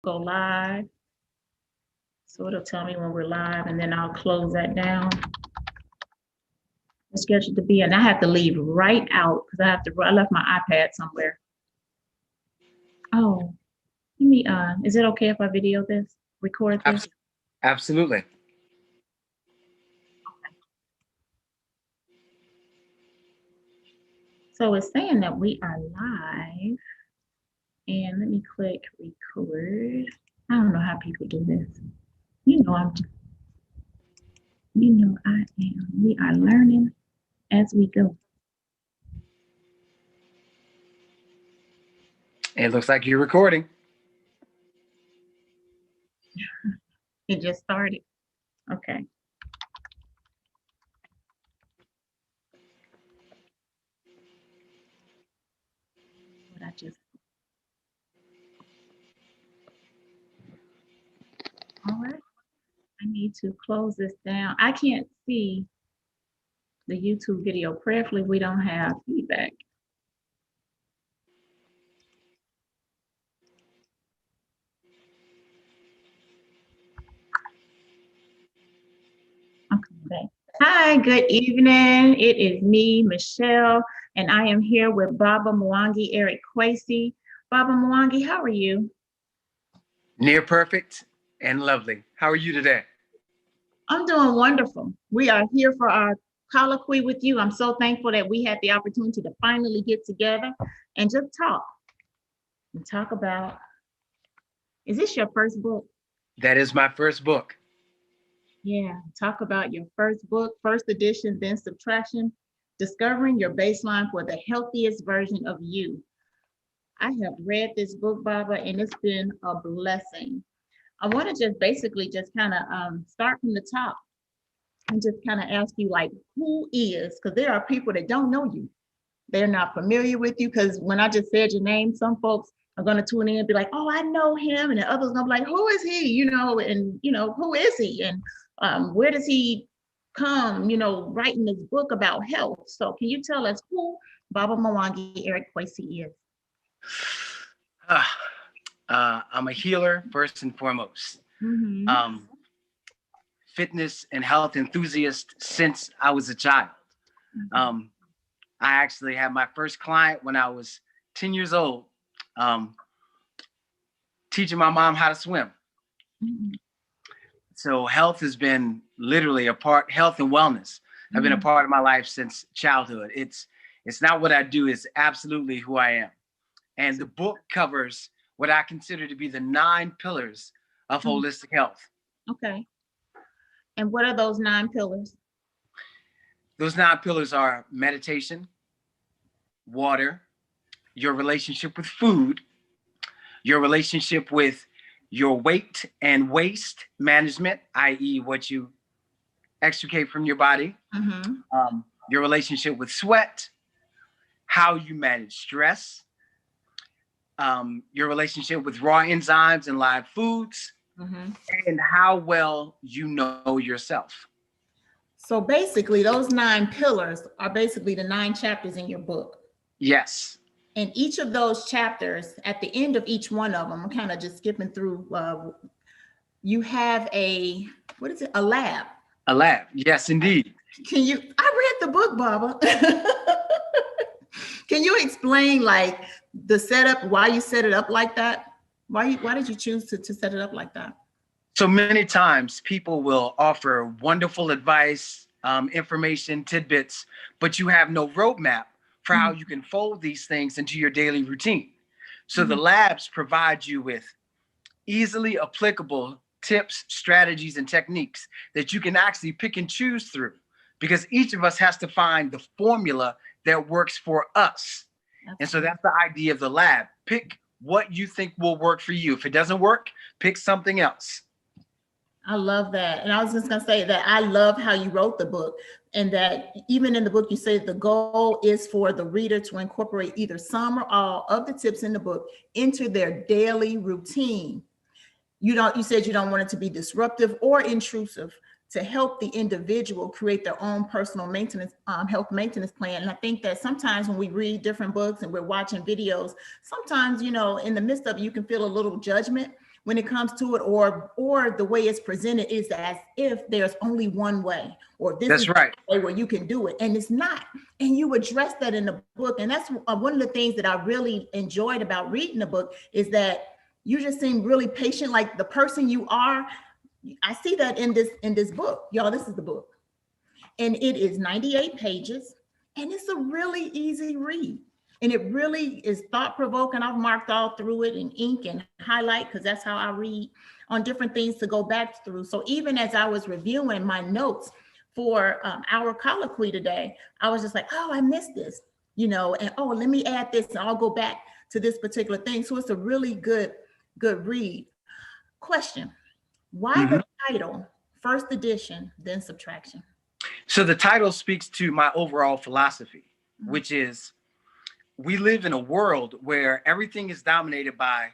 go live. So it'll tell me when we're live, and then I'll close that down. It's scheduled to be, and I have to leave right out because I left my iPad somewhere. Oh, let me, is it okay if I video this, record this? Absolutely. So it's saying that we are live, and let me click record. I don't know how people do this. You know, I am. We are learning as we go. It looks like you're recording. It just started. Okay. What I just. All right. I need to close this down. I can't see the YouTube video. Prayerfully, we don't have feedback. Okay. Hi, good evening. It is me, Michelle, and I am here with Baba Mwangi Eric Kwesi. Baba Mwangi, how are you? Near perfect and lovely. How are you today? I'm doing wonderful. We are here for our colloquy with you. I'm so thankful that we had the opportunity to finally get together and just talk and talk about. Is this your first book? That is my first book. Yeah, talk about your first book, first edition, then Subtraction, discovering your baseline for the healthiest version of you. I have read this book, Baba, and it's been a blessing. I want to just basically just kind of start from the top and just kind of ask you, like, who is, because there are people that don't know you. They're not familiar with you, because when I just said your name, some folks are going to tune in and be like, oh, I know him. And the others going to be like, who is he? And, who is he? And where does he come, writing this book about health? So can you tell us who Baba Mwangi Eric Kwesi is? I'm a healer, first and foremost. Mm-hmm. Fitness and health enthusiast since I was a child. I actually had my first client when I was 10 years old, teaching my mom how to swim. Mm-hmm. So health has been literally health and wellness have been a part of my life since childhood. It's not what I do, it's absolutely who I am. And the book covers what I consider to be the 9 pillars of holistic health. Okay. And what are those 9 pillars? Those 9 pillars are meditation, water, your relationship with food, your relationship with your weight and waste management, i.e. what you extricate from your body, your relationship with sweat, how you manage stress, your relationship with raw enzymes and live foods, and how well you know yourself. So basically, those 9 pillars are basically the 9 chapters in your book. Yes. And each of those chapters, at the end of each one of them, I'm kind of just skipping through, you have a lab. A lab, yes, indeed. I read the book, Baba. Can you explain, like, the setup, why you set it up like that? Why did you choose to set it up like that? So many times people will offer wonderful advice, information, tidbits, but you have no roadmap for how you can fold these things into your daily routine. So the labs provide you with easily applicable tips, strategies, and techniques that you can actually pick and choose through, because each of us has to find the formula that works for us. And so that's the idea of the lab. Pick what you think will work for you. If it doesn't work, pick something else. I love that. And I was just going to say that I love how you wrote the book, and that even in the book, you say the goal is for the reader to incorporate either some or all of the tips in the book into their daily routine. You said you don't want it to be disruptive or intrusive, to help the individual create their own personal maintenance, health maintenance plan. And I think that sometimes when we read different books and we're watching videos, sometimes, in the midst of it, you can feel a little judgment when it comes to it, or the way it's presented is as if there's only one way, or this That's is right. the way where you can do it, and it's not. And you address that in the book, and that's one of the things that I really enjoyed about reading the book, is that you just seem really patient, like the person you are. I see that in this book, y'all. This is the book, and it is 98 pages, and it's a really easy read. And it really is thought provoking. I've marked all through it in ink and highlight, because that's how I read, on different things to go back through. So even as I was reviewing my notes for our colloquy today, I was just like, oh, I missed this, and oh, let me add this, and I'll go back to this particular thing. So it's a really good read. Question: why the title, first edition, then subtraction? So the title speaks to my overall philosophy, which is, we live in a world where everything is dominated by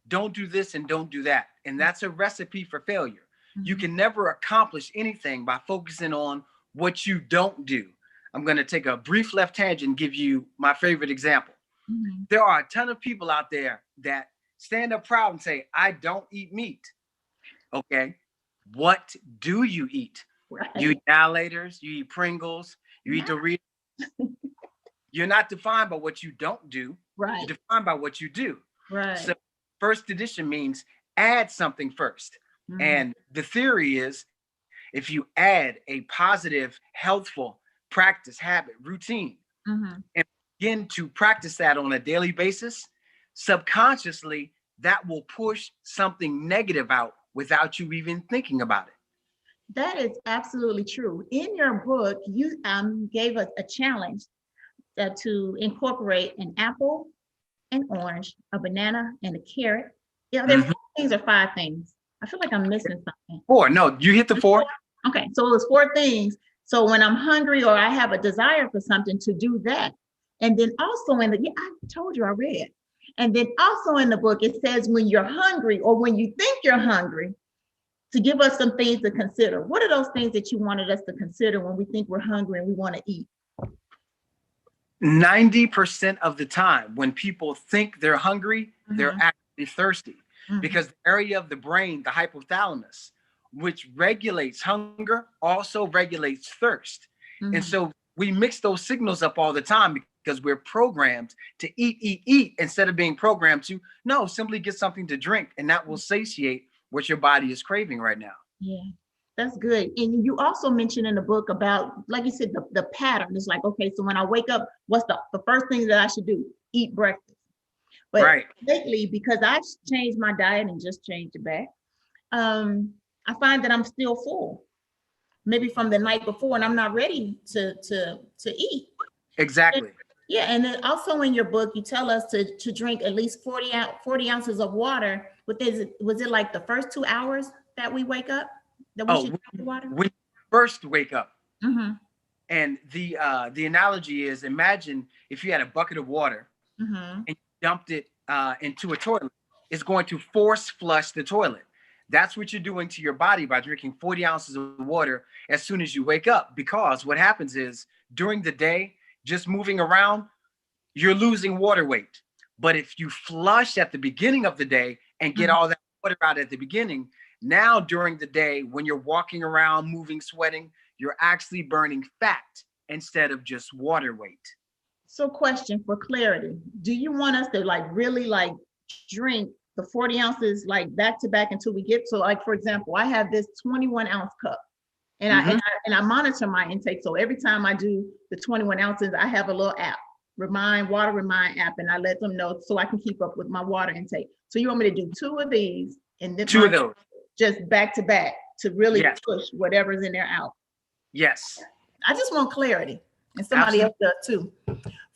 don't do this and don't do that. And that's a recipe for failure. You can never accomplish anything by focusing on what you don't do. I'm going to take a brief left tangent and give you my favorite example. There are a ton of people out there that stand up proud and say, I don't eat meat. Okay. What do you eat? Right. You eat dilators, you eat Pringles, you eat Doritos. You're not defined by what you don't do. Right. You're defined by what you do. Right. So first edition means add something first. And the theory is, if you add a positive, healthful practice, habit, routine, and begin to practice that on a daily basis, subconsciously, that will push something negative out without you even thinking about it. That is absolutely true. In your book, you gave us a challenge to incorporate an apple, an orange, a banana, and a carrot. Yeah, there's 4 things or 5 things. I feel like I'm missing something. 4. No, you hit the 4. Okay, so it was 4 things. So when I'm hungry or I have a desire for something, to do that. And then also I told you I read. And then also in the book, it says when you're hungry or when you think you're hungry, to give us some things to consider. What are those things that you wanted us to consider when we think we're hungry and we want to eat? 90% of the time when people think they're hungry, they're actually thirsty, because the area of the brain, the hypothalamus, which regulates hunger, also regulates thirst. And so we mix those signals up all the time because we're programmed to eat, instead of being programmed to, no, simply get something to drink, and that will satiate what your body is craving right now. Yeah. That's good. And you also mentioned in the book about, like you said, the pattern. It's like, okay, so when I wake up, what's the first thing that I should do? Eat breakfast. But lately, because I've changed my diet and just changed it back, I find that I'm still full, maybe from the night before, and I'm not ready to eat. Exactly. Yeah, and then also in your book, you tell us to drink at least 40 ounces of water. Was it like the first 2 hours that we wake up? That we should drink the water? When you first wake up. And the analogy is, imagine if you had a bucket of water and you dumped it into a toilet, it's going to force flush the toilet. That's what you're doing to your body by drinking 40 ounces of water as soon as you wake up. Because what happens is, during the day, just moving around, you're losing water weight. But if you flush at the beginning of the day and get all that water out at the beginning, now during the day, when you're walking around, moving, sweating, you're actually burning fat instead of just water weight. So question for clarity, do you want us to really drink the 40 ounces back to back until we get to, for example, I have this 21 ounce cup and I monitor my intake. So every time I do the 21 ounces, I have a little app, water remind app, and I let them know so I can keep up with my water intake. So you want me to do 2 of these and then 2 of those just back to back to really push whatever's in there out? Yes. I just want clarity, and somebody else does too.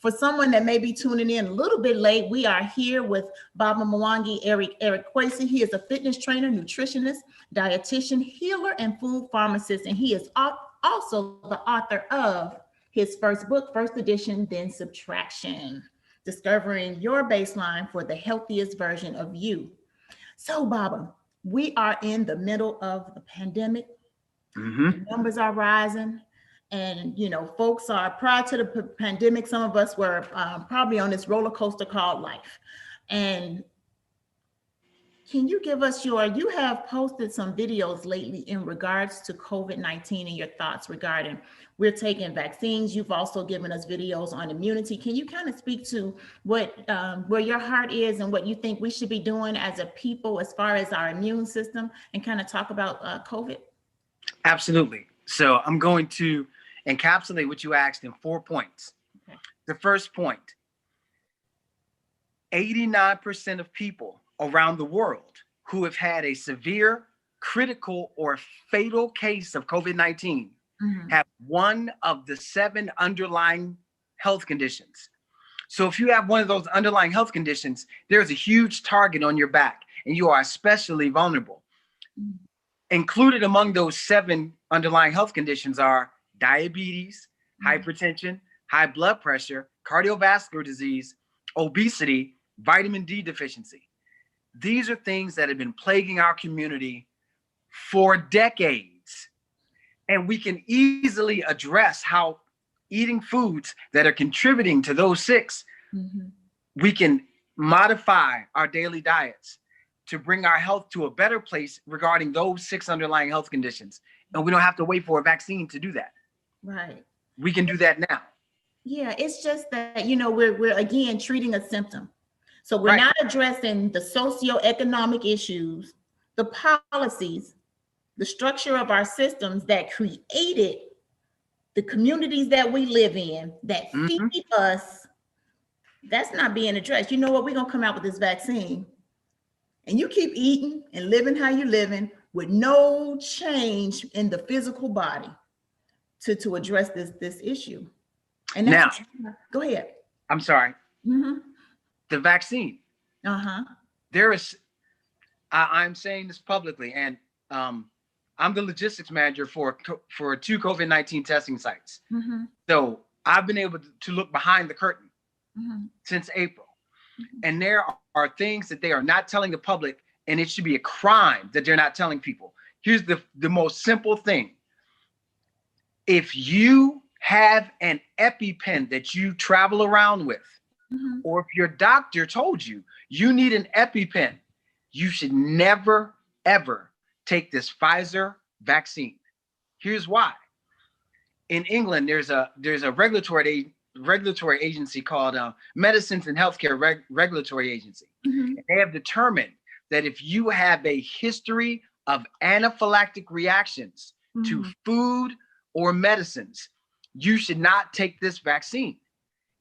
For someone that may be tuning in a little bit late, we are here with Baba Mwangi Eric Kwesi. He is a fitness trainer, nutritionist, dietitian, healer, and food pharmacist, and he is also the author of his first book, first edition, then Subtraction, discovering your baseline for the healthiest version of you. So, Baba, we are in the middle of the pandemic. The numbers are rising. And, folks are, prior to the pandemic, some of us were probably on this roller coaster called life. And Can you give us you have posted some videos lately in regards to COVID-19 and your thoughts regarding we're taking vaccines. You've also given us videos on immunity. Can you kind of speak to what, where your heart is and what you think we should be doing as a people as far as our immune system and kind of talk about COVID? Absolutely. So I'm going to encapsulate what you asked in 4 points. Okay. The first point, 89% of people around the world who have had a severe, critical, or fatal case of COVID-19 have one of the 7 underlying health conditions. So if you have one of those underlying health conditions, there's a huge target on your back and you are especially vulnerable. Included among those 7 underlying health conditions are diabetes, hypertension, high blood pressure, cardiovascular disease, obesity, vitamin D deficiency. These are things that have been plaguing our community for decades. And we can easily address how eating foods that are contributing to those 6, we can modify our daily diets to bring our health to a better place regarding those 6 underlying health conditions. And we don't have to wait for a vaccine to do that. Right. We can do that now. Yeah, it's just that, we're again treating a symptom. So we're not addressing the socioeconomic issues, the policies, the structure of our systems that created the communities that we live in, that feed us. That's not being addressed. You know what? We're going to come out with this vaccine. And you keep eating and living how you're living with no change in the physical body to address this issue. And that's, now, go ahead. I'm sorry. The vaccine. There is, I'm saying this publicly, and I'm the logistics manager for 2 COVID-19 testing sites. So I've been able to look behind the curtain since April. And there are things that they are not telling the public, and it should be a crime that they're not telling people. Here's the most simple thing. If you have an EpiPen that you travel around with, or if your doctor told you you need an EpiPen, you should never, ever take this Pfizer vaccine. Here's why. In England, there's a regulatory agency called Medicines and Healthcare Regulatory Agency. And they have determined that if you have a history of anaphylactic reactions to food or medicines, you should not take this vaccine.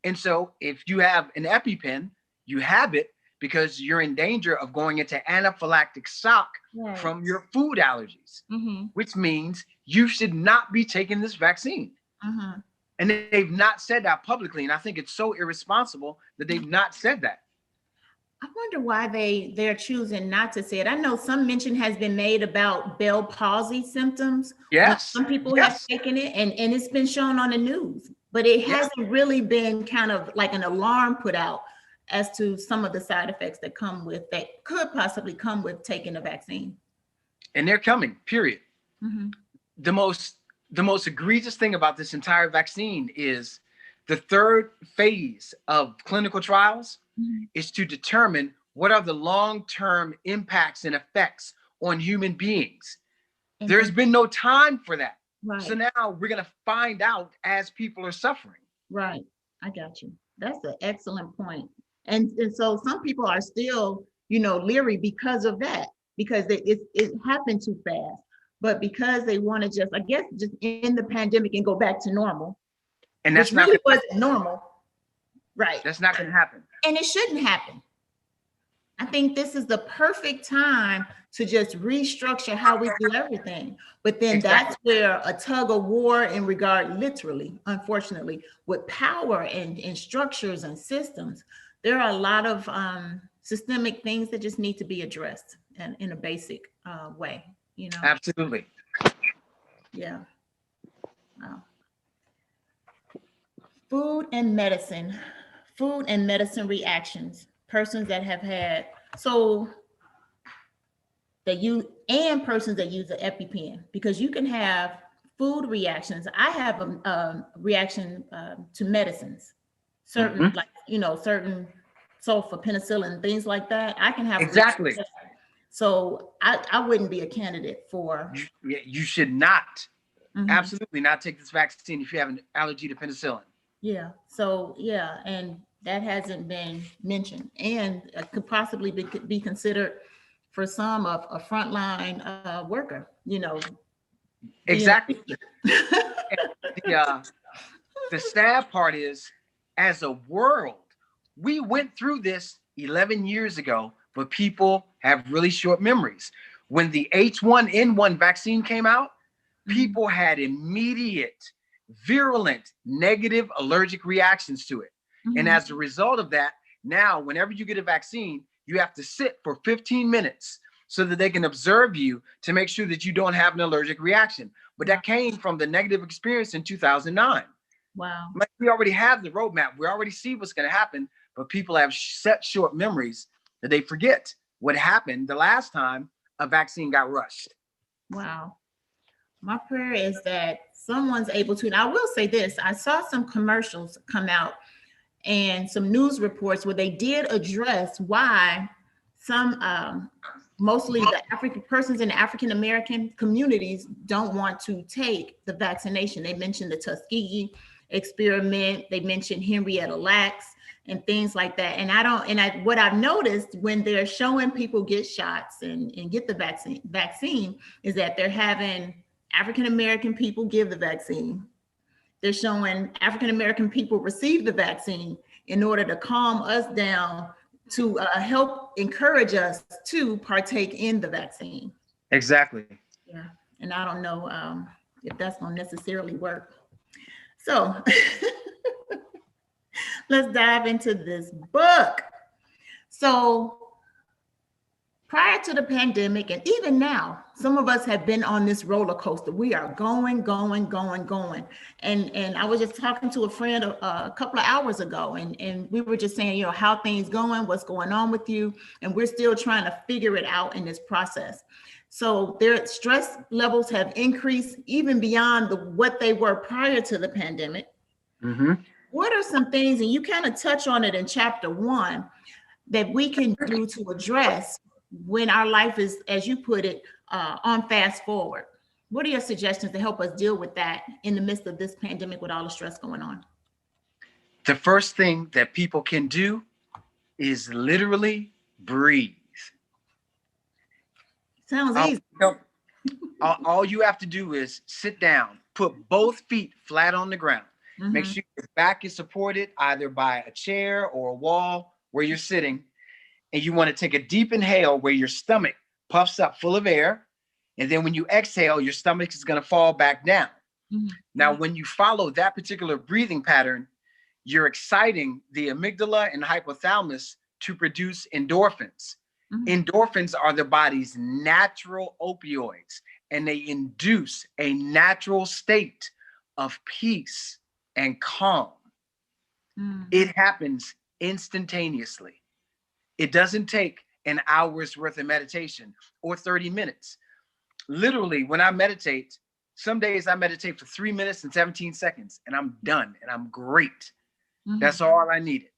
And so if you have an EpiPen, you have it because you're in danger of going into anaphylactic shock from your food allergies, which means you should not be taking this vaccine. And they've not said that publicly. And I think it's so irresponsible that they've not said that. I wonder why they're choosing not to say it. I know some mention has been made about Bell palsy symptoms. Yes. Some people have taken it and it's been shown on the news, but it hasn't really been kind of like an alarm put out as to some of the side effects that could possibly come with taking a vaccine. And they're coming, period. The most egregious thing about this entire vaccine is the 3rd phase of clinical trials is to determine what are the long-term impacts and effects on human beings. There's been no time for that. So now we're going to find out as people are suffering. Right. I got you. That's an excellent point. And so some people are still, leery because of that, because it happened too fast. But because they want to just end the pandemic and go back to normal. And that's really wasn't normal. Right. That's not going to happen. And it shouldn't happen. I think this is the perfect time to just restructure how we do everything. But then that's where a tug of war in regard, literally, unfortunately, with power and structures and systems, there are a lot of systemic things that just need to be addressed in a basic way, Absolutely. Yeah. Wow. Food and medicine reactions, persons that have had, persons that use the EpiPen, because you can have food reactions. I have a reaction to medicines, certain, certain sulfa, penicillin, things like that. I can have exactly. So I wouldn't be a candidate for. You should not, Mhm. absolutely not take this vaccine if you have an allergy to penicillin. Yeah. So yeah, and that hasn't been mentioned, and could possibly be considered for some of a frontline worker. Being. Exactly. And the sad part is, as a world, we went through this 11 years ago, but people have really short memories. When the H1N1 vaccine came out, Mhm. people had immediate, virulent, negative allergic reactions to it. And Mhm. as a result of that, now whenever you get a vaccine, you have to sit for 15 minutes so that they can observe you to make sure that you don't have an allergic reaction. But Wow. that came from the negative experience in 2009. Wow. Like, we already have the roadmap. We already see what's going to happen, but people have set short memories that they forget what happened the last time a vaccine got rushed. Wow. My prayer is that someone's able to. And I will say this: I saw some commercials come out and some news reports where they did address why some, mostly the African persons in the African American communities, don't want to take the vaccination. They mentioned the Tuskegee experiment. They mentioned Henrietta Lacks and things like that. And I don't. And what I've noticed when they're showing people get shots and get the vaccine is that they're having African American people give the vaccine. They're showing African American people receive the vaccine in order to calm us down, to help encourage us to partake in the vaccine. Exactly. Yeah, and I don't know if that's going to necessarily work. So let's dive into this book. So prior to the pandemic, and even now, some of us have been on this roller coaster. We are going, going, going, going. And I was just talking to a friend a couple of hours ago, and we were just saying, how things going, what's going on with you, and we're still trying to figure it out in this process. So their stress levels have increased even beyond what they were prior to the pandemic. Mm-hmm. What are some things, and you kind of touch on it in chapter 1, that we can do to address when our life is, as you put it, on fast forward? What are your suggestions to help us deal with that in the midst of this pandemic with all the stress going on? The first thing that people can do is literally breathe. Sounds Oh, easy. no. All you have to do is sit down, put both feet flat on the ground. Make Mm-hmm. sure your back is supported either by a chair or a wall where you're sitting. And you want to take a deep inhale where your stomach puffs up full of air. And then when you exhale, your stomach is going to fall back down. Mm-hmm. Now, when you follow that particular breathing pattern, you're exciting the amygdala and hypothalamus to produce endorphins. Mm-hmm. Endorphins are the body's natural opioids, and they induce a natural state of peace and calm. Mm-hmm. It happens instantaneously. It doesn't take an hour's worth of meditation or 30 minutes. Literally, when I meditate, some days I meditate for 3 minutes and 17 seconds and I'm done and I'm great. Mm-hmm. That's all I needed.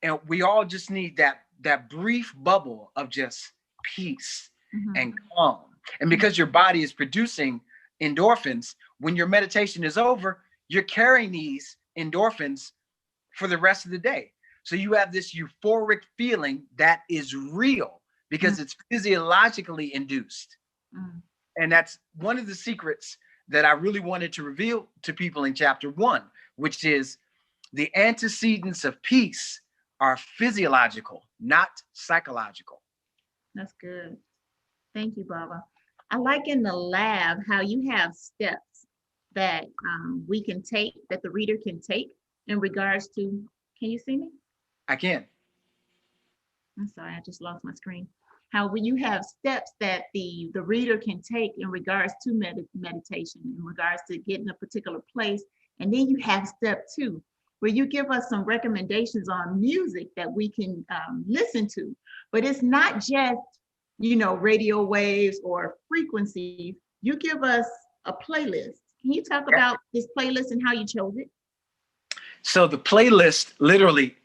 And we all just need that brief bubble of just peace Mm-hmm. and calm. And because your body is producing endorphins, when your meditation is over, you're carrying these endorphins for the rest of the day. So you have this euphoric feeling that is real because it's physiologically induced. Mm-hmm. And that's one of the secrets that I really wanted to reveal to people in chapter 1, which is the antecedents of peace are physiological, not psychological. That's good. Thank you, Baba. I like in the lab how you have steps that we can take, that the reader can take in regards to, can you see me? I can. I'm sorry, I just lost my screen. How when you have steps that the reader can take in regards to meditation, in regards to getting a particular place, and then you have step 2, where you give us some recommendations on music that we can listen to. But it's not just radio waves or frequencies. You give us a playlist. Can you talk about this playlist and how you chose it? So the playlist, literally,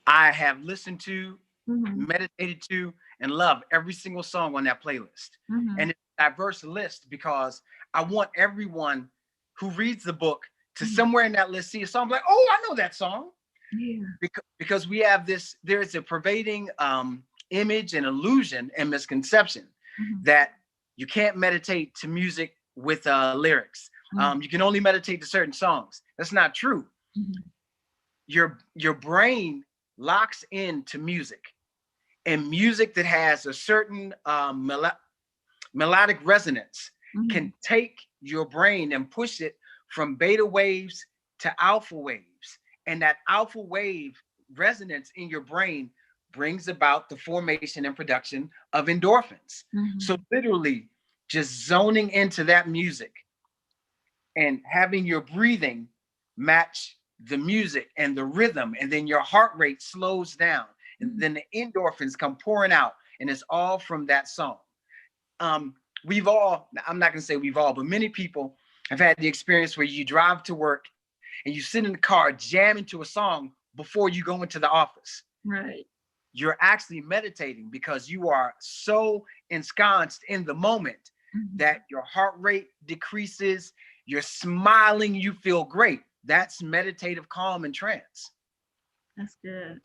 I have listened to, Mm-hmm. meditated to, and love every single song on that playlist. Mhm. And it's a diverse list because I want everyone who reads the book to Mhm. somewhere in that list see a song like, oh, I know that song. Yeah. Because we have this, there's a pervading image and illusion and misconception Mhm. that you can't meditate to music with lyrics. Mhm. You can only meditate to certain songs. That's not true. Mhm. Your brain locks into music, and music that has a certain melodic resonance can Mhm. take your brain and push it from beta waves to alpha waves. And that alpha wave resonance in your brain brings about the formation and production of endorphins. So Mhm. literally just zoning into that music and having your breathing match the music and the rhythm, and then your heart rate slows down, and Mhm. then the endorphins come pouring out, and it's all from that song. We've all, I'm not going to say we've all, but many people have had the experience where you drive to work and you sit in the car jamming to a song before you go into the office. Right. You're actually meditating because you are so ensconced in the moment Mhm. that your heart rate decreases, you're smiling, you feel great. That's meditative calm and trance. That's good.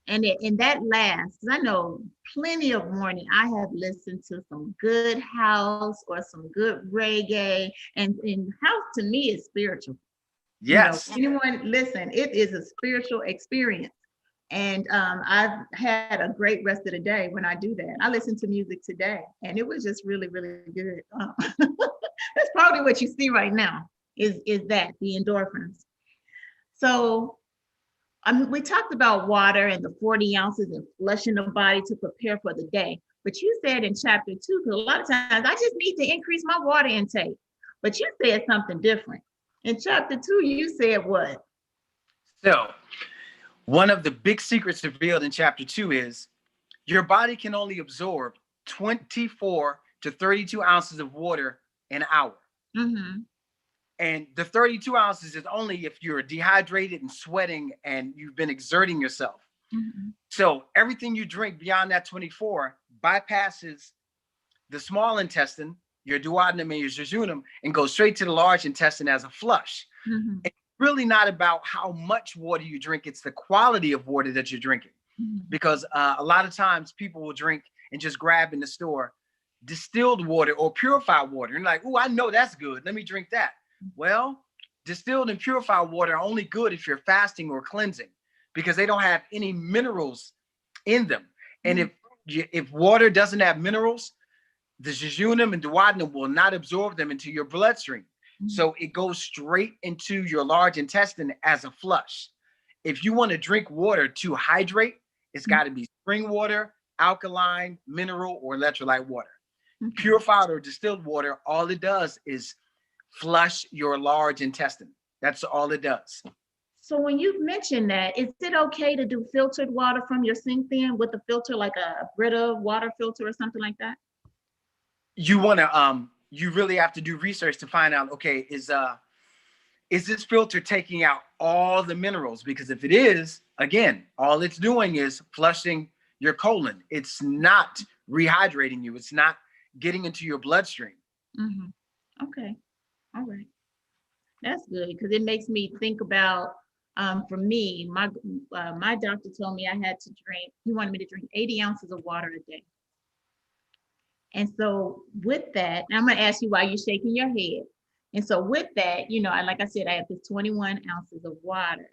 And that lasts, 'cause I know plenty of morning I have listened to some good house or some good reggae, and house to me is spiritual. Yes. Anyone listen, it is a spiritual experience. And I've had a great rest of the day when I do that. I listen to music today, and it was just really, really good. That's probably what you see right now is that the endorphins. So we talked about water and the 40 ounces and flushing the body to prepare for the day. But you said in chapter 2, because a lot of times I just need to increase my water intake. But you said something different. In chapter 2, you said what? So, one of the big secrets revealed in chapter 2 is your body can only absorb 24 to 32 ounces of water an hour. Mm-hmm. And the 32 ounces is only if you're dehydrated and sweating and you've been exerting yourself. Mm-hmm. So everything you drink beyond that 24 bypasses the small intestine, your duodenum and your jejunum, and goes straight to the large intestine as a flush. Mm-hmm. It's really not about how much water you drink, it's the quality of water that you're drinking. Mm-hmm. Because a lot of times people will drink and just grab in the store distilled water or purified water. And like, oh, I know that's good. Let me drink that. Well, distilled and purified water are only good if you're fasting or cleansing because they don't have any minerals in them. And if water doesn't have minerals, the jejunum and duodenum will not absorb them into your bloodstream. Mm-hmm. So it goes straight into your large intestine as a flush. If you want to drink water to hydrate, it's got to be spring water, alkaline, mineral, or electrolyte water. Mm-hmm. Purified or distilled water, all it does is flush your large intestine. That's all it does. So when you mentioned that, is it okay to do filtered water from your sink then with a filter like a Brita water filter or something like that? You want to you really have to do research to find out, okay, is this filter taking out all the minerals? Because if it is, again, all it's doing is flushing your colon. It's not rehydrating you. It's not getting into your bloodstream. Mm-hmm. Okay. All right. That's good because it makes me think about, for me, my doctor told me I had to drink. He wanted me to drink 80 ounces of water a day. And so with that, and I'm going to ask you why you're shaking your head. And so with that, like I said, I have this 21 ounces of water.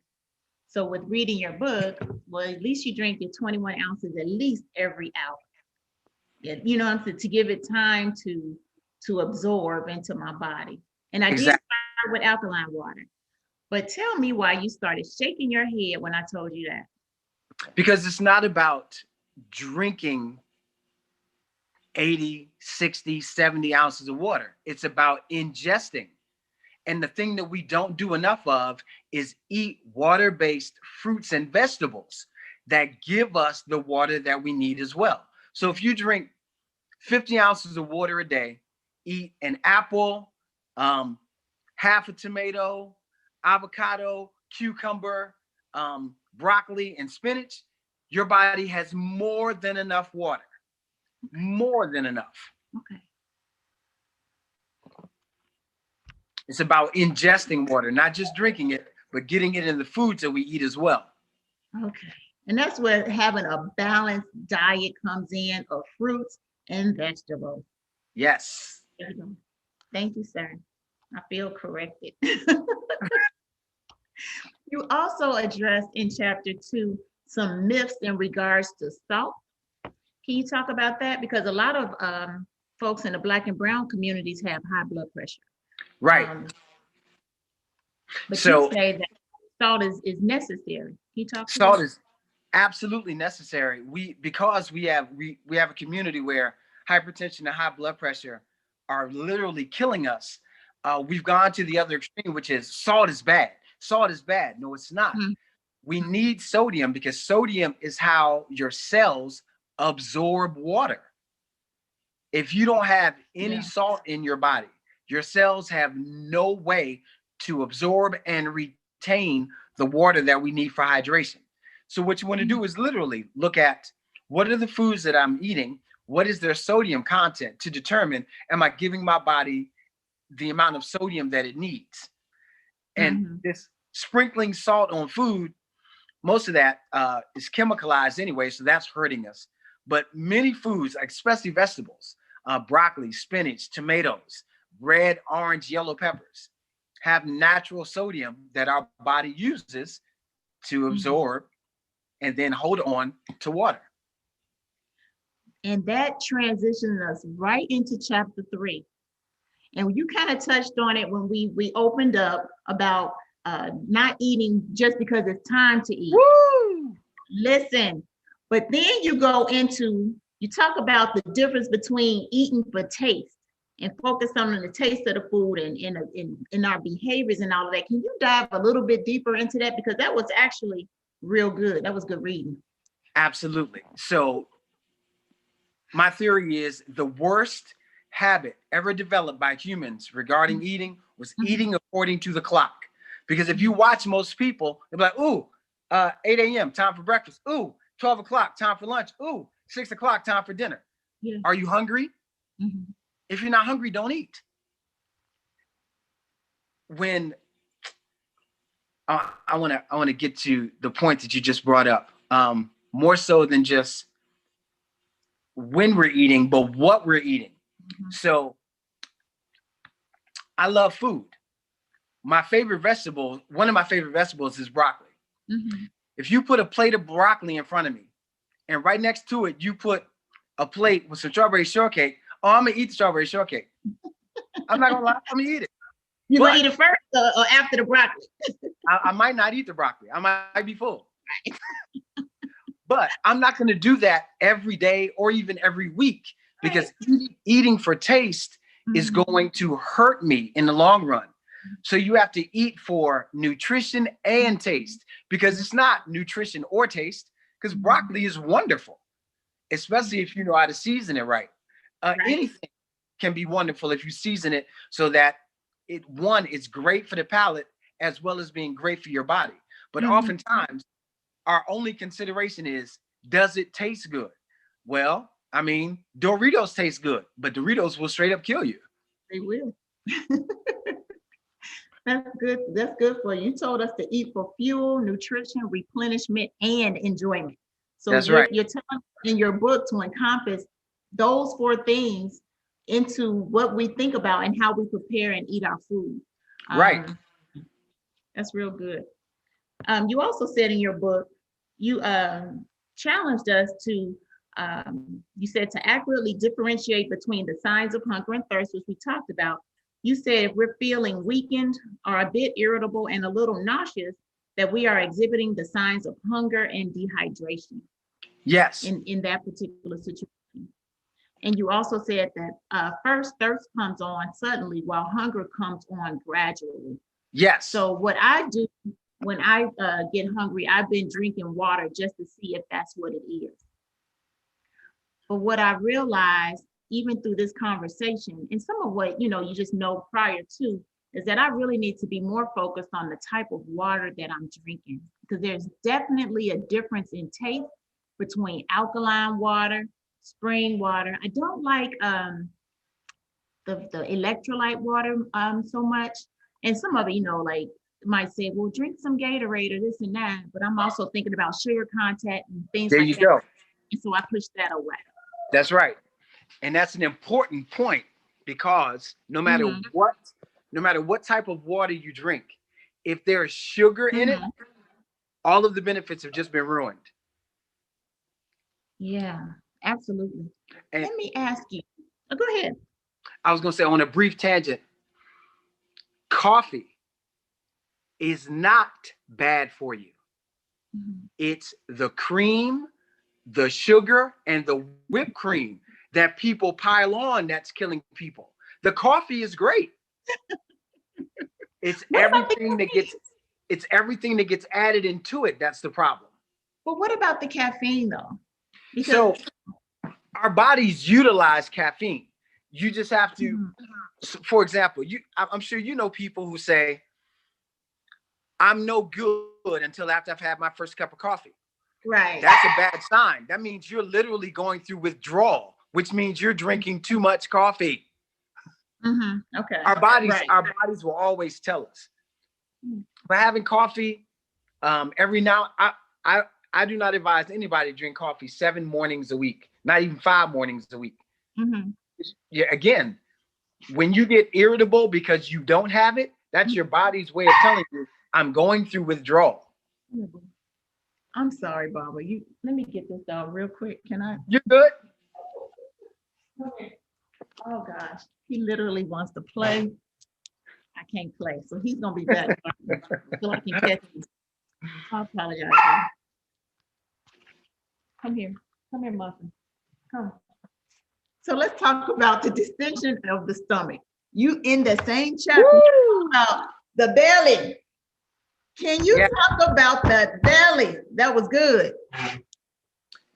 So with reading your book, well, at least you drink your 21 ounces at least every hour. Yeah, what I'm saying, to give it time to absorb into my body. And I did Exactly. start with alkaline water. But tell me why you started shaking your head when I told you that. Because it's not about drinking 80, 60, 70 ounces of water. It's about ingesting. And the thing that we don't do enough of is eat water-based fruits and vegetables that give us the water that we need as well. So if you drink 50 ounces of water a day, eat an apple, um, half a tomato, avocado, cucumber, broccoli, and spinach, your body has more than enough water. more than enough. Okay. It's about ingesting water, not just drinking it, but getting it in the foods that we eat as well. Okay. And that's where having a balanced diet comes in of fruits and vegetables. Yes. There you go. Thank you, sir. I feel corrected. You also addressed in chapter 2 some myths in regards to salt. Can you talk about that? Because a lot of folks in the Black and brown communities have high blood pressure. Right. But So you say that salt is necessary. Can you talk to salt that? is absolutely necessary. Because we have a community where hypertension and high blood pressure are literally killing us. We've gone to the other extreme, which is salt is bad. Salt is bad. No, it's not. Mhm. We need sodium because sodium is how your cells absorb water. If you don't have any Yeah. salt in your body, your cells have no way to absorb and retain the water that we need for hydration. So what you want to do is literally look at what are the foods that I'm eating? What is their sodium content to determine, am I giving my body the amount of sodium that it needs? And Mhm. this sprinkling salt on food, most of that is chemicalized anyway, so that's hurting us. But many foods, especially vegetables, broccoli, spinach, tomatoes, red, orange, yellow peppers, have natural sodium that our body uses to Mhm. absorb and then hold on to water. And that transitions us right into chapter 3. And you kind of touched on it when we opened up about not eating just because it's time to eat. Woo! Listen, but then you talk about the difference between eating for taste and focus on the taste of the food and in our behaviors and all of that. Can you dive a little bit deeper into that? Because that was actually real good. That was good reading. Absolutely. So my theory is the worst habit ever developed by humans regarding eating was eating according to the clock. Because if you watch most people, they'll be like, ooh, 8 a.m., time for breakfast. Ooh, 12 o'clock, time for lunch. Ooh, 6 o'clock, time for dinner. Yeah. Are you hungry? Mhm. If you're not hungry, don't eat. When I want to get to the point that you just brought up, more so than just when we're eating, but what we're eating. So I love food. My favorite vegetable, one of my favorite vegetables is broccoli. Mhm. If you put a plate of broccoli in front of me and right next to it, you put a plate with some strawberry shortcake, oh, I'm gonna eat the strawberry shortcake. I'm not gonna lie, I'm gonna eat it. You gonna But eat it first or after the broccoli? I might not eat the broccoli. I might be full. But I'm not gonna do that every day or even every week because eating for taste is Mhm. going to hurt me in the long run. So you have to eat for nutrition and taste because it's not nutrition or taste because broccoli is wonderful, especially if you know how to season it right. Right. Anything can be wonderful if you season it so that it's great for the palate as well as being great for your body. But Mhm. oftentimes our only consideration is, does it taste good? Well, I mean, Doritos taste good, but Doritos will straight up kill you. They will. That's good. That's good for you. You told us to eat for fuel, nutrition, replenishment, and enjoyment. So That's right. you're telling in your book to encompass those 4 things into what we think about and how we prepare and eat our food. Right. Um, that's real good. You also said in your book, you challenged us to, you said to accurately differentiate between the signs of hunger and thirst, which we talked about. You said if we're feeling weakened or a bit irritable and a little nauseous, that we are exhibiting the signs of hunger and dehydration Yes. in that particular situation. And you also said that first thirst comes on suddenly while hunger comes on gradually. Yes. So what I do when I get hungry, I've been drinking water just to see if that's what it is. But what I realized, even through this conversation, and some of what you just know prior to, is that I really need to be more focused on the type of water that I'm drinking, because there's definitely a difference in taste between alkaline water, spring water. I don't like the electrolyte water so much. And some of it, like might say, well, drink some Gatorade or this and that. But I'm also thinking about sugar content and things There like you that. go. And so I push that away. That's right. And that's an important point because no matter Mhm. what type of water you drink, if there's sugar in it, Mhm. all of the benefits have just been ruined. Yeah, absolutely. And Let me ask you. Go ahead. I was going to say, on a brief tangent, coffee is not bad for you. Mhm. It's the cream, the sugar, and the whipped cream that people pile on that's killing people. The coffee is great. It's What about the everything that gets caffeine? it's everything that gets added into it. That's the problem. But what about the caffeine though? Because So our bodies utilize caffeine. You just have to, Mhm. for example, I'm sure you know people who say, I'm no good until after I've had my first cup of coffee. Right. That's a bad sign. That means you're literally going through withdrawal, which means you're drinking too much coffee. Okay. Our bodies, Right. our bodies will always tell us. Mhm. By having coffee, every now, I do not advise anybody to drink coffee 7 mornings a week, not even 5 mornings a week. Mhm. Yeah, again, when you get irritable because you don't have it, that's your body's way of telling you, I'm going through withdrawal. I'm sorry, Barbara. You let me get this out real quick. Can I? You're good. Okay. Oh gosh, he literally wants to play. I can't play, so he's gonna be back so I can catch him. I apologize. Y'all. Come here, Muffin. Come. So let's talk about the distinction of the stomach. You in the same chapter Woo! about the belly. Can you Yeah. talk about the belly? That was good.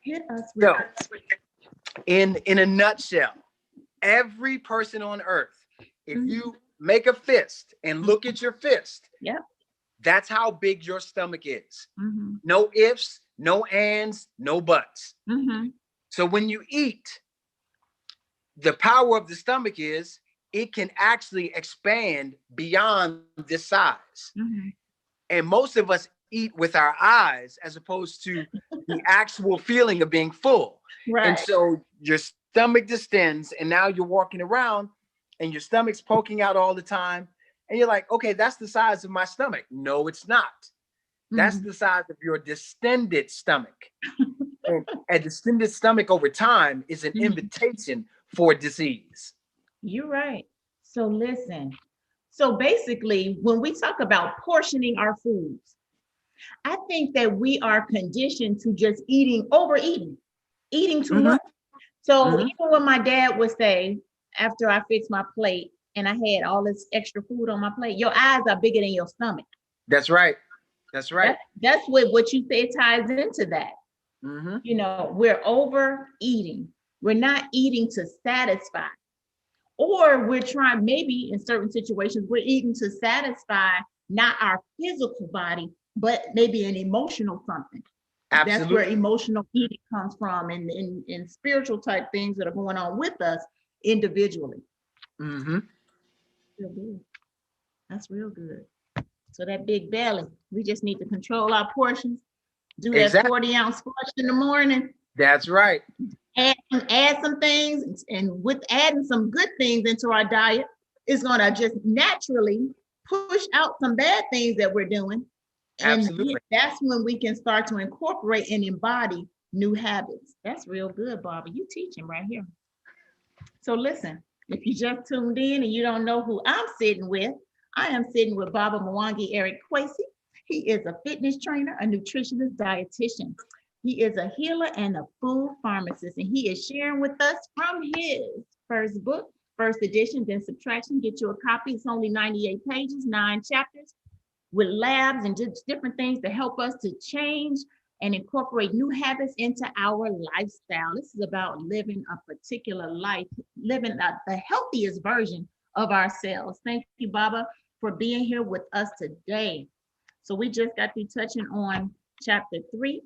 Hit us with So, in a nutshell, every person on earth, if Mhm. you make a fist and look at your fist, Yep. that's how big your stomach is. Mhm. No ifs, no ands, no buts. Mhm. So when you eat, the power of the stomach is it can actually expand beyond this size. Mhm. And most of us eat with our eyes as opposed to the actual feeling of being full. And Right. so your stomach distends, and now you're walking around and your stomach's poking out all the time. And you're like, okay, that's the size of my stomach. No, it's not. That's Mhm. the size of your distended stomach. And a distended stomach over time is an Mhm. invitation for disease. You're right. So listen. So basically, when we talk about portioning our foods, I think that we are conditioned to just overeating, eating too Mm-hmm, much. So mm-hmm. even when my dad would say, after I fixed my plate and I had all this extra food on my plate, your eyes are bigger than your stomach. That's right. That's right. That's what you say ties into that. Mm-hmm. We're overeating. We're not eating to satisfy. Or we're trying, maybe in certain situations, we're eating to satisfy not our physical body, but maybe an emotional something. That's where Absolutely. emotional eating comes from and spiritual type things that are going on with us individually. Mm-hmm. Real good. That's real good. So that big belly, we just need to control our portions, do that Exactly. 40-ounce flush in the morning, That's right. add some things, and with adding some good things into our diet, it's gonna just naturally push out some bad things that we're doing. And Absolutely. that's when we can start to incorporate and embody new habits. That's real good, Barbara. You teaching right here. So listen, if you just tuned in and you don't know who I'm sitting with, I am sitting with Baba Mwangi Eric Kwesi. He is a fitness trainer, a nutritionist, dietitian. He is a healer and a food pharmacist, and he is sharing with us from his first book, first edition, then Subtraction. Get you a copy. It's only 98 pages, 9 chapters, with labs and just different things to help us to change and incorporate new habits into our lifestyle. This is about living a particular life, living the healthiest version of ourselves. Thank you, Baba, for being here with us today. So we just got through touching on chapter 3,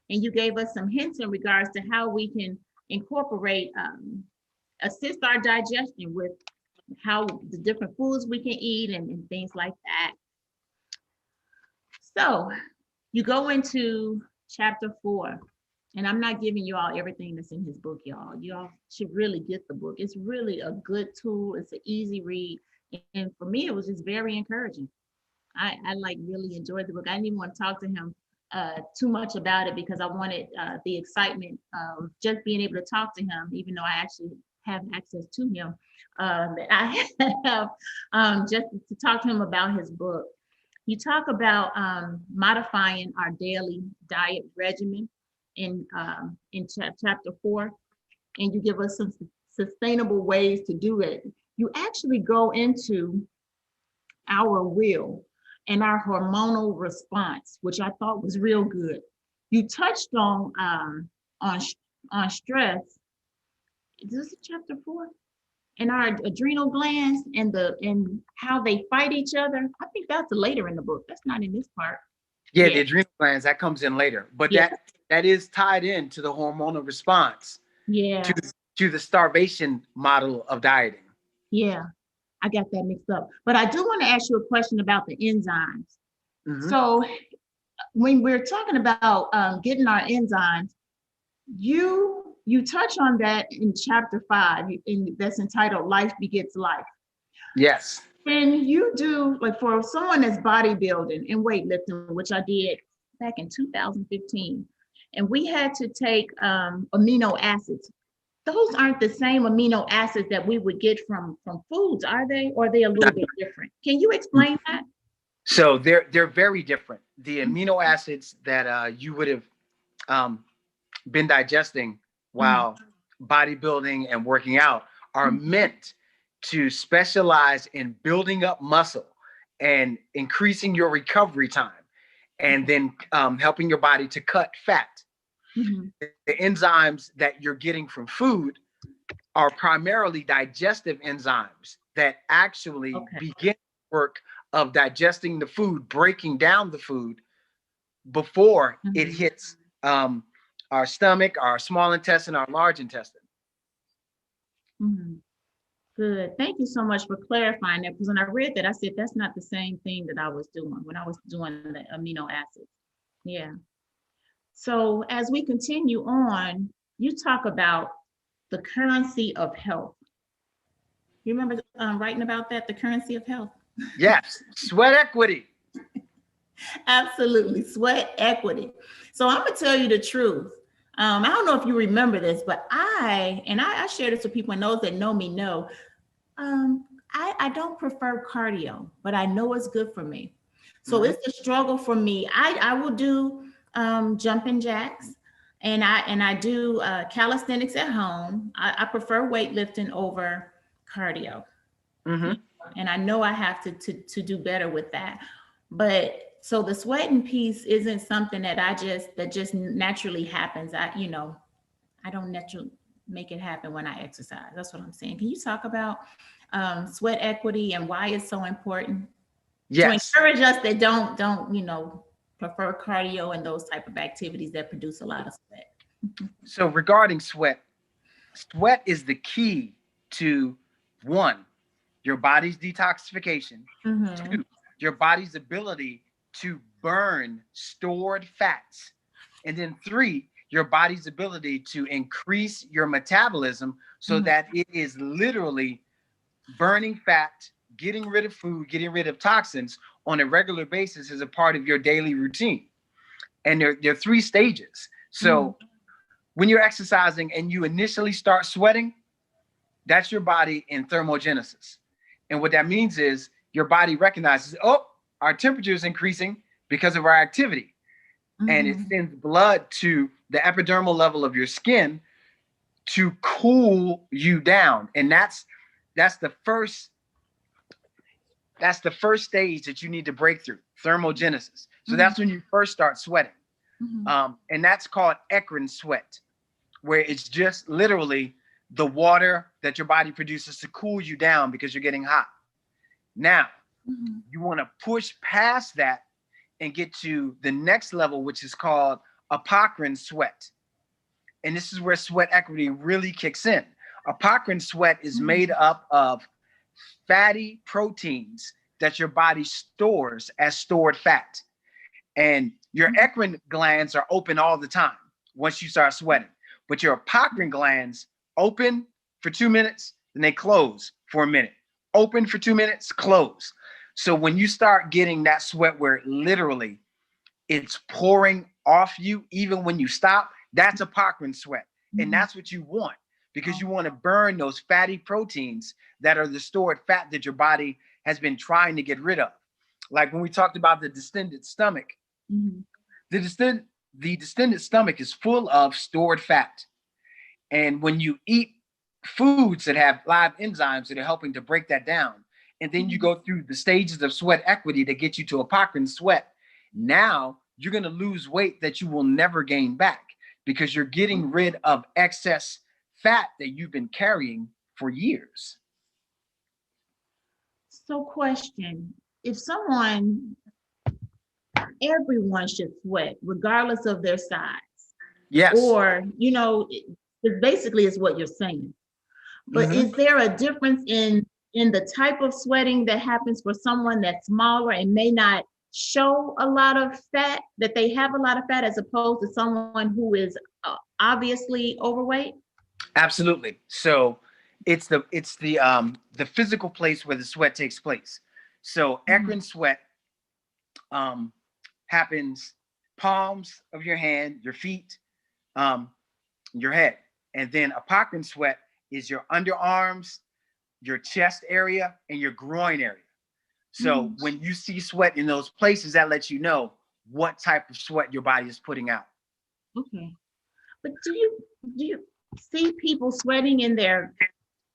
and you gave us some hints in regards to how we can incorporate, assist our digestion with how the different foods we can eat and things like that. So you go into chapter 4, and I'm not giving you all everything that's in his book, y'all. Y'all should really get the book. It's really a good tool. It's an easy read. And for me, it was just very encouraging. I like really enjoyed the book. I didn't even want to talk to him too much about it because I wanted the excitement of just being able to talk to him, even though I actually have access to him. That I have just to talk to him about his book. You talk about modifying our daily diet regimen in chapter 4, and you give us some sustainable ways to do it. You actually go into our will and our hormonal response, which I thought was real good. You touched on stress. Is this chapter 4? And our adrenal glands and how they fight each other. I think that's later in the book. That's not in this part. Yeah, the adrenal glands, that comes in later, but Yeah. that is tied into the hormonal response Yeah. to the starvation model of dieting. Yeah. I got that mixed up. But I do want to ask you a question about the enzymes. So when we're talking about getting our enzymes, you touch on that in chapter 5, that's entitled Life Begets Life. Yes. And you do, like for someone that's bodybuilding and weightlifting, which I did back in 2015, and we had to take amino acids. Those aren't the same amino acids that we would get from foods, are they? Or are they a little bit different? Can you explain that? So they're very different. The amino acids that you would have been digesting while bodybuilding and working out are meant to specialize in building up muscle and increasing your recovery time, and then helping your body to cut fat. The enzymes that you're getting from food are primarily digestive enzymes that actually begin the work of digesting the food, breaking down the food before it hits our stomach, our small intestine, our large intestine. Good. Thank you so much for clarifying that, because when I read that, I said that's not the same thing that I was doing when I was doing the amino acids. Yeah. So as we continue on, you talk about the currency of health. You remember writing about that, the currency of health? Yes, sweat equity. Absolutely, sweat equity. So I'm gonna tell you the truth. I don't know if you remember this, but I share this with people, and those that know me know, I don't prefer cardio, but I know it's good for me. So it's a struggle for me. I will do jumping jacks, and I do calisthenics at home. I prefer weightlifting over cardio. And I know I have to do better with that. But so the sweating piece isn't something that just naturally happens. I don't naturally make it happen when I exercise. That's what I'm saying. Can you talk about sweat equity and why it's so important? Yes. To encourage us that don't prefer cardio and those type of activities that produce a lot of sweat. So regarding sweat is the key to, one, your body's detoxification, two, your body's ability to burn stored fats, and then three, your body's ability to increase your metabolism so that it is literally burning fat, getting rid of food, getting rid of toxins on a regular basis as a part of your daily routine. And there are 3 stages. So when you're exercising and you initially start sweating, that's your body in thermogenesis. And what that means is your body recognizes, oh, our temperature is increasing because of our activity. And it sends blood to the epidermal level of your skin to cool you down. And that's the first stage that you need to break through, thermogenesis. So that's when you first start sweating. And that's called eccrine sweat, where it's just literally the water that your body produces to cool you down because you're getting hot. Now, you want to push past that and get to the next level, which is called apocrine sweat. and this is where sweat equity really kicks in. Apocrine sweat is made up of fatty proteins that your body stores as stored fat. And your eccrine glands are open all the time once you start sweating. But your apocrine glands open for 2 minutes, then they close for a minute. Open for 2 minutes, close. So when you start getting that sweat where literally it's pouring off you, even when you stop, that's apocrine sweat. And that's what you want, because you want to burn those fatty proteins that are the stored fat that your body has been trying to get rid of. Like when we talked about the distended stomach, the distended stomach is full of stored fat. And when you eat foods that have live enzymes that are helping to break that down, and then you go through the stages of sweat equity to get you to apocrine sweat, now you're going to lose weight that you will never gain back, because you're getting rid of excess fat that you've been carrying for years. So question, if everyone should sweat regardless of their size. Yes. Or, it basically is what you're saying. But is there a difference in the type of sweating that happens for someone that's smaller and may not show a lot of fat, that they have a lot of fat, as opposed to someone who is obviously overweight? Absolutely. So it's the physical place where the sweat takes place. So eccrine sweat happens palms of your hand, your feet, your head. And then apocrine sweat is your underarms, your chest area, and your groin area. So when you see sweat in those places, that lets you know what type of sweat your body is putting out. Okay. But do you see people sweating in their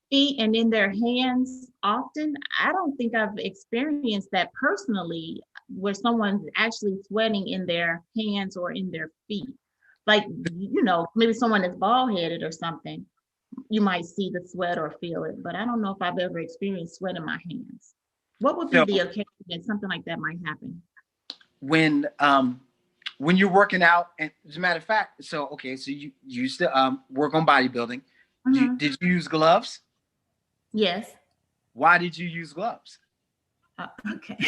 feet and in their hands often? I don't think I've experienced that personally, where someone's actually sweating in their hands or in their feet. Like, maybe someone is bald-headed or something, you might see the sweat or feel it, but I don't know if I've ever experienced sweat in my hands. What would be the occasion that something like that might happen? When you're working out, and as a matter of fact, so you used to work on bodybuilding. Did you use gloves? Yes. Why did you use gloves? Okay.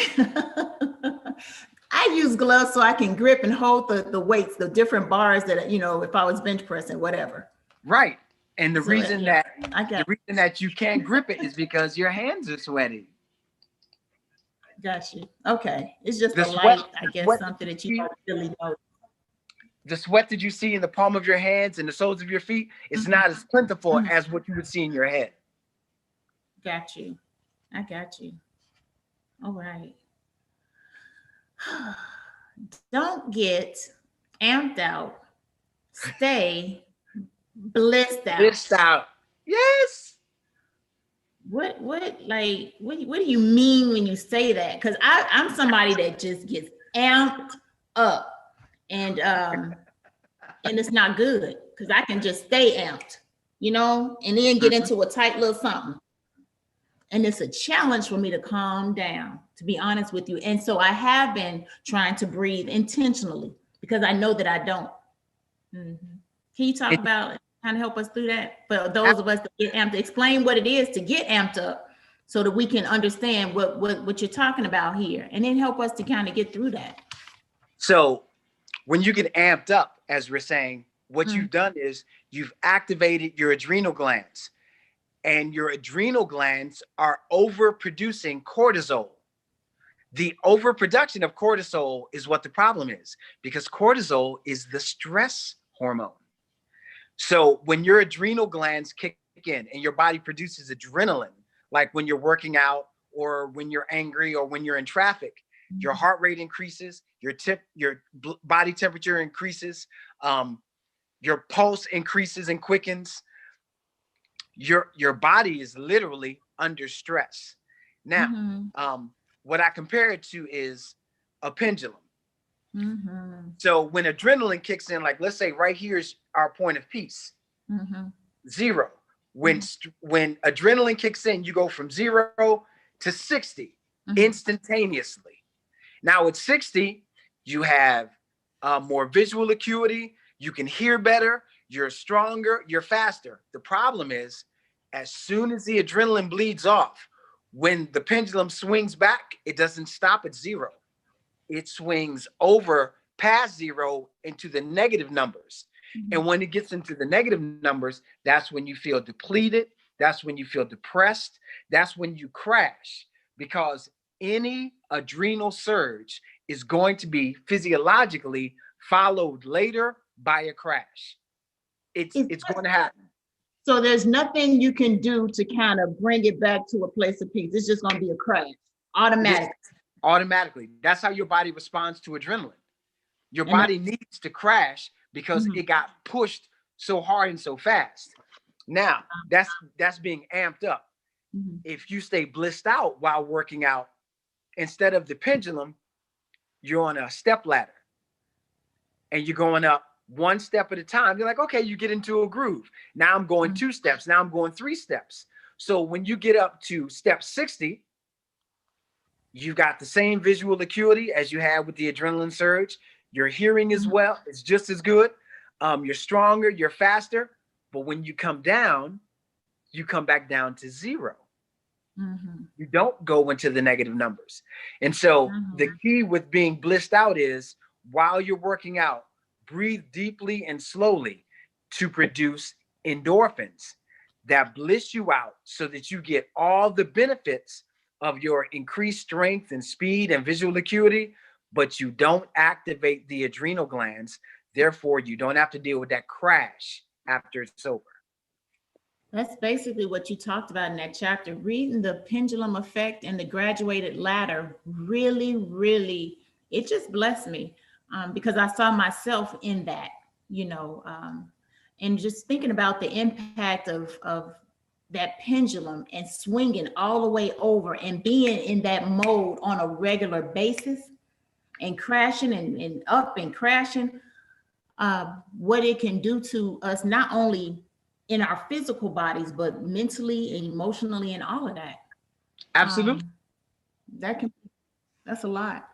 I use gloves so I can grip and hold the weights, the different bars that, if I was bench pressing, whatever. Right. And the reason that you can't grip it is because your hands are sweaty. Got you. Okay. It's just the light, I guess, something that you don't really know. The sweat that you see in the palm of your hands and the soles of your feet is not as plentiful as what you would see in your head. Got you. I got you. All right. Don't get amped out. Stay blissed out. Blissed out. Yes. What do you mean when you say that? Because I'm somebody that just gets amped up, and it's not good, because I can just stay amped, and then get into a tight little something. And it's a challenge for me to calm down, to be honest with you. And so I have been trying to breathe intentionally, because I know that I don't. Can you talk about, kind of help us through that? For those of us that get amped, explain what it is to get amped up so that we can understand what you're talking about here, and then help us to kind of get through that. So when you get amped up, as we're saying, what you've done is you've activated your adrenal glands. And your adrenal glands are overproducing cortisol. The overproduction of cortisol is what the problem is, because cortisol is the stress hormone. So when your adrenal glands kick in and your body produces adrenaline, like when you're working out or when you're angry or when you're in traffic, your heart rate increases, your body temperature increases, your pulse increases and quickens. Your body is literally under stress. Now, what I compare it to is a pendulum. So when adrenaline kicks in, like let's say right here's our point of peace, 0. When adrenaline kicks in, you go from 0 to 60 instantaneously. Now at 60, you have more visual acuity, you can hear better, you're stronger, you're faster. The problem is, as soon as the adrenaline bleeds off, when the pendulum swings back, it doesn't stop at zero. It swings over past zero into the negative numbers. And when it gets into the negative numbers, that's when you feel depleted. That's when you feel depressed. That's when you crash, because any adrenal surge is going to be physiologically followed later by a crash. It's going to happen. So there's nothing you can do to kind of bring it back to a place of peace. It's just going to be a crash automatically. Automatically. That's how your body responds to adrenaline. Your body needs to crash because it got pushed so hard and so fast. Now, that's being amped up. If you stay blissed out while working out, instead of the pendulum, you're on a step ladder and you're going up one step at a time. You're like, okay, you get into a groove. Now I'm going 2 steps. Now I'm going 3 steps. So when you get up to step 60, you've got the same visual acuity as you had with the adrenaline surge. Your hearing as well is just as good. You're stronger, you're faster. But when you come down, you come back down to zero. You don't go into the negative numbers. And so the key with being blissed out is, while you're working out, breathe deeply and slowly to produce endorphins that bliss you out so that you get all the benefits of your increased strength and speed and visual acuity, but you don't activate the adrenal glands. Therefore, you don't have to deal with that crash after it's over. That's basically what you talked about in that chapter. Reading The Pendulum Effect and The Graduated Ladder really, it just blessed me, because I saw myself in that, and just thinking about the impact of that pendulum and swinging all the way over and being in that mode on a regular basis and crashing and up and crashing, what it can do to us, not only in our physical bodies, but mentally and emotionally and all of that. Absolutely. That's a lot.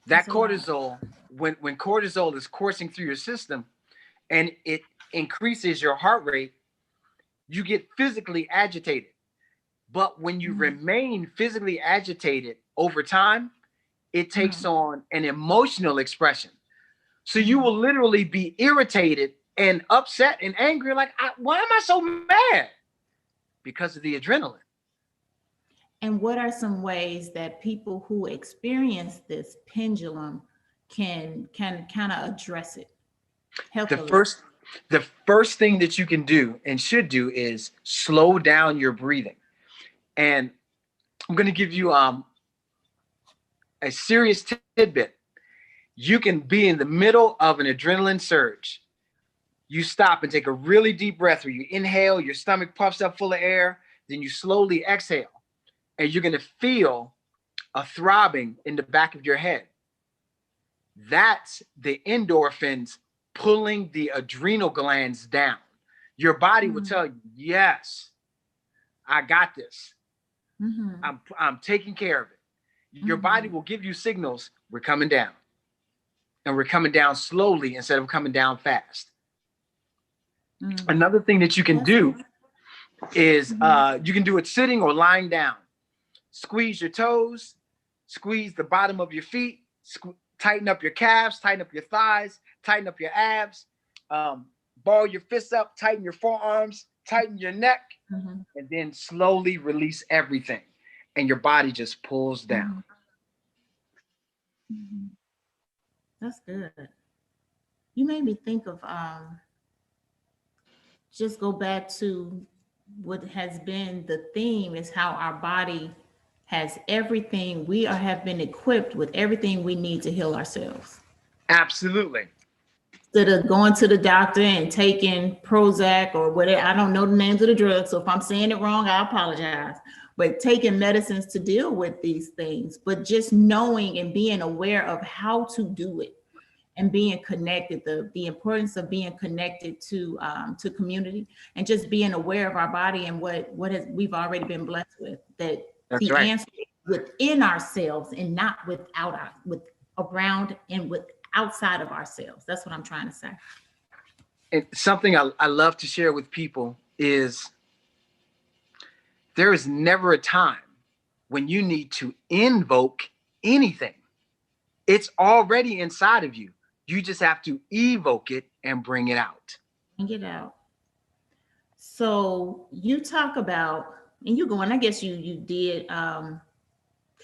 That cortisol, when cortisol is coursing through your system and it increases your heart rate, you get physically agitated. But when you remain physically agitated over time, it takes on an emotional expression. So you will literally be irritated and upset and angry, like, why am I so mad? Because of the adrenaline. And what are some ways that people who experience this pendulum can kind of address it healthily? The first thing that you can do and should do is slow down your breathing. And I'm going to give you a serious tidbit. You can be in the middle of an adrenaline surge. You stop and take a really deep breath where you inhale, your stomach puffs up full of air, then you slowly exhale, and you're going to feel a throbbing in the back of your head. That's the endorphins pulling the adrenal glands down. Your body will tell you, yes, I got this. I'm taking care of it. Your body will give you signals, we're coming down. And we're coming down slowly instead of coming down fast. Another thing that you can do is you can do it sitting or lying down. Squeeze your toes, squeeze the bottom of your feet, tighten up your calves, tighten up your thighs, tighten up your abs, ball your fists up, tighten your forearms, tighten your neck, and then slowly release everything. And your body just pulls down. That's good. You made me think of just go back to what has been the theme, is how our body has everything. Have been equipped with everything we need to heal ourselves. Absolutely. Instead of going to the doctor and taking Prozac or whatever, I don't know the names of the drugs, so if I'm saying it wrong, I apologize. But taking medicines to deal with these things, but just knowing and being aware of how to do it and being connected, the importance of being connected to community and just being aware of our body and what we've already been blessed with, that That's the right. answer is within ourselves and not around and with outside of ourselves. That's what I'm trying to say. And something I love to share with people is there is never a time when you need to invoke anything. It's already inside of you. You just have to evoke it and bring it out. Bring it out. So you talk about, and you go, and I guess you did kind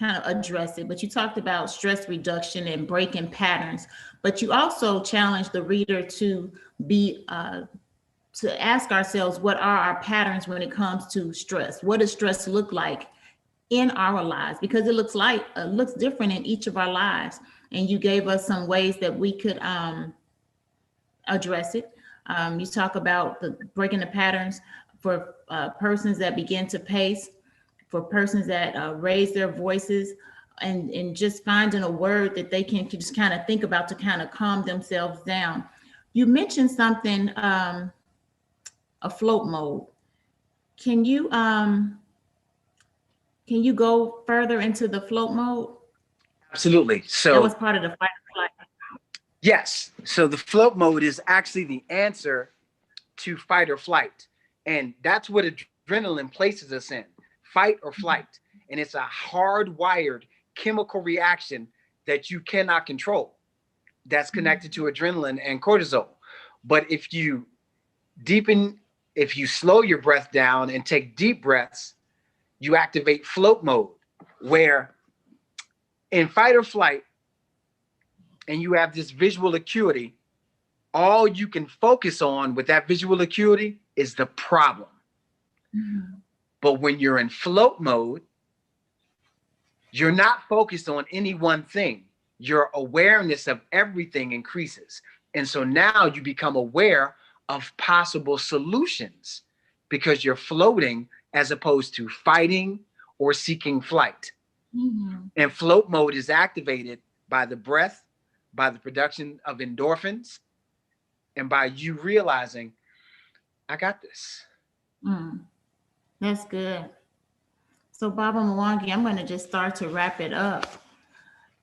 of address it, but you talked about stress reduction and breaking patterns. But you also challenged the reader to be to ask ourselves, what are our patterns when it comes to stress? What does stress look like in our lives? Because it looks different in each of our lives. And you gave us some ways that we could address it. You talk about the breaking the patterns for persons that begin to pace, for persons that raise their voices, and just finding a word that they can just kind of think about to kind of calm themselves down. You mentioned something, a float mode. Can you go further into the float mode? Absolutely. That So was part of the fight or flight. yes. So the float mode is actually the answer to fight or flight. And that's what adrenaline places us in, fight or flight. And it's a hardwired chemical reaction that you cannot control that's connected to adrenaline and cortisol. But deepen, if you slow your breath down and take deep breaths, you activate float mode, where in fight or flight, and you have this visual acuity, all you can focus on with that visual acuity is the problem. Mm-hmm. But when you're in float mode, you're not focused on any one thing. Your awareness of everything increases. And so now you become aware of possible solutions because you're floating as opposed to fighting or seeking flight. Mm-hmm. And float mode is activated by the breath, by the production of endorphins, and by you realizing, I got this. That's good. So, Baba Mwangi, I'm going to just start to wrap it up.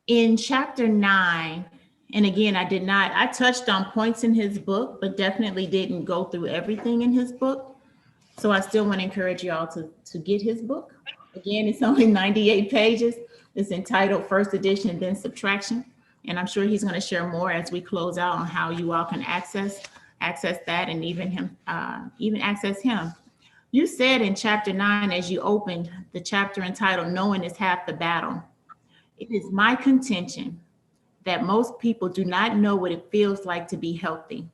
In chapter 9, and again, I touched on points in his book, but definitely didn't go through everything in his book. So I still want to encourage y'all to get his book. Again, it's only 98 pages. It's entitled First Edition, then Subtraction. And I'm sure he's going to share more as we close out on how you all can access that, and even access him. You said in chapter 9, as you opened the chapter entitled Knowing is Half the Battle, it is my contention that most people do not know what it feels like to be healthy.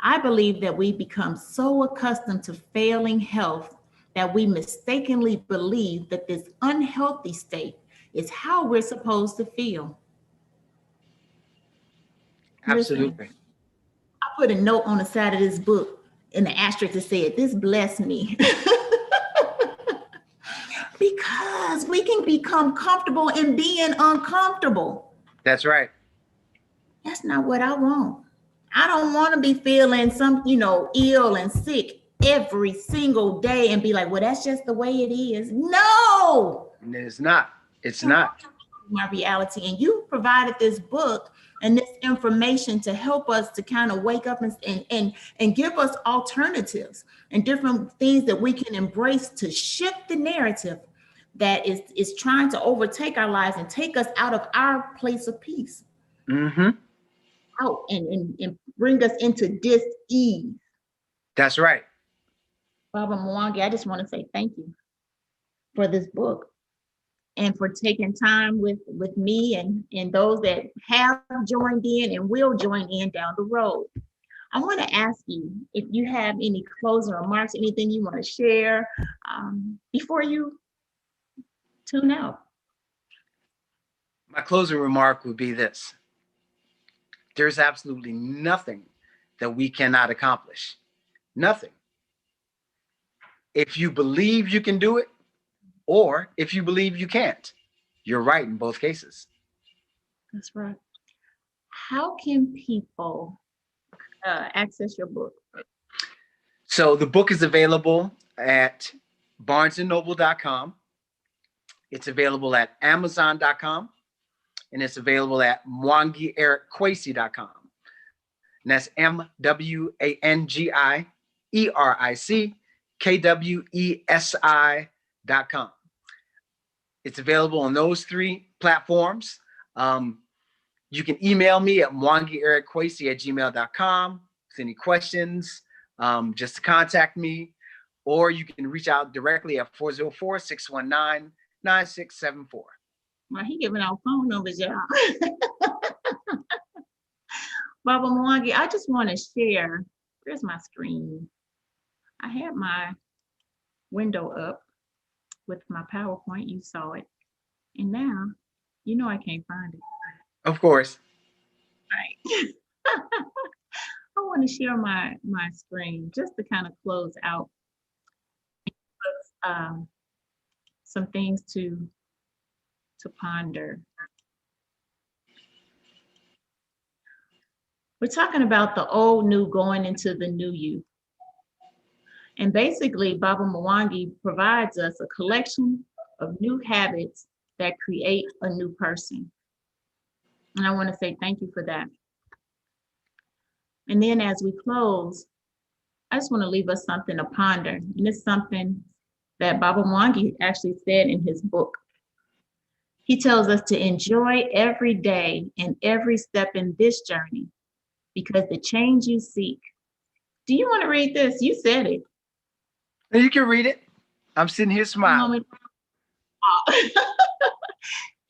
I believe that we become so accustomed to failing health that we mistakenly believe that this unhealthy state is how we're supposed to feel. Listen, Absolutely. I put a note on the side of this book in the asterisk that said, "This blessed me." Because we can become comfortable in being uncomfortable. That's right. That's not what I want. I don't want to be feeling ill and sick every single day and be like, well, that's just the way it is. No, It's not. It's not. my reality. And you provided this book and this information to help us to kind of wake up and give us alternatives and different things that we can embrace to shift the narrative that is trying to overtake our lives and take us out of our place of peace. Mm-hmm. Out and bring us into dis-ease. That's right. Baba Mwangi, I just want to say thank you for this book and for taking time with me and those that have joined in and will join in down the road. I want to ask you if you have any closing remarks, anything you want to share before you tune out. My closing remark would be this: there's absolutely nothing that we cannot accomplish. Nothing. If you believe you can do it, or if you believe you can't, you're right in both cases. That's right. How can people access your book? So the book is available at barnesandnoble.com. It's available at amazon.com, and it's available at mwangierickwesi.com. and that's MwangiEricKwesi.com. It's available on those 3 platforms. You can email me at MwangiEricKwesi@gmail.com with any questions, just to contact me, or you can reach out directly at 404-619-9674. Well, he giving out phone numbers, y'all. Baba Mwangi, I just want to share. Where's my screen? I had my window up with my PowerPoint. You saw it. And now, you know I can't find it. Of course. Right. I want to share my screen just to kind of close out some things to ponder. We're talking about the old new going into the new you. And basically, Baba Mwangi provides us a collection of new habits that create a new person. And I want to say thank you for that. And then as we close, I just want to leave us something to ponder. And it's something that Baba Mwangi actually said in his book. He tells us to enjoy every day and every step in this journey because the change you seek. Do you want to read this? You said it. You can read it. I'm sitting here smiling.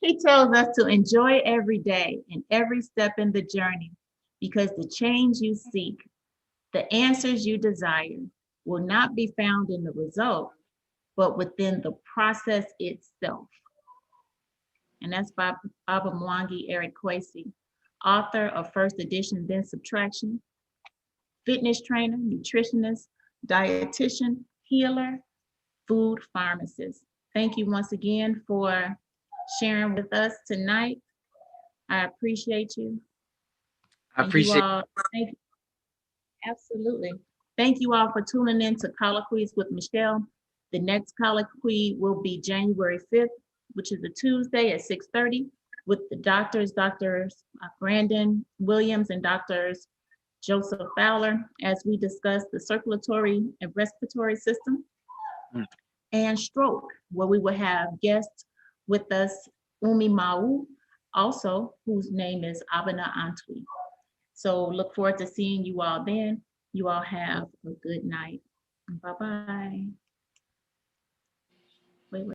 He tells us to enjoy every day and every step in the journey because the change you seek, the answers you desire, will not be found in the result, but within the process itself. And that's by Baba Mwangi Eric Kwesi, author of First Edition, Then Subtraction, fitness trainer, nutritionist, dietitian, healer, food pharmacist. Thank you once again for sharing with us tonight. I appreciate you. I appreciate thank you. Absolutely. Thank you all for tuning in to Colloquies with Michelle. The next colloquy will be January 5th, which is a Tuesday at 6:30 with the doctors, Brandon Williams and Doctors Joseph Fowler, as we discuss the circulatory and respiratory system and stroke, where we will have guests with us, Umi Mau, also, whose name is Abena Antwi. So look forward to seeing you all then. You all have a good night. Bye-bye.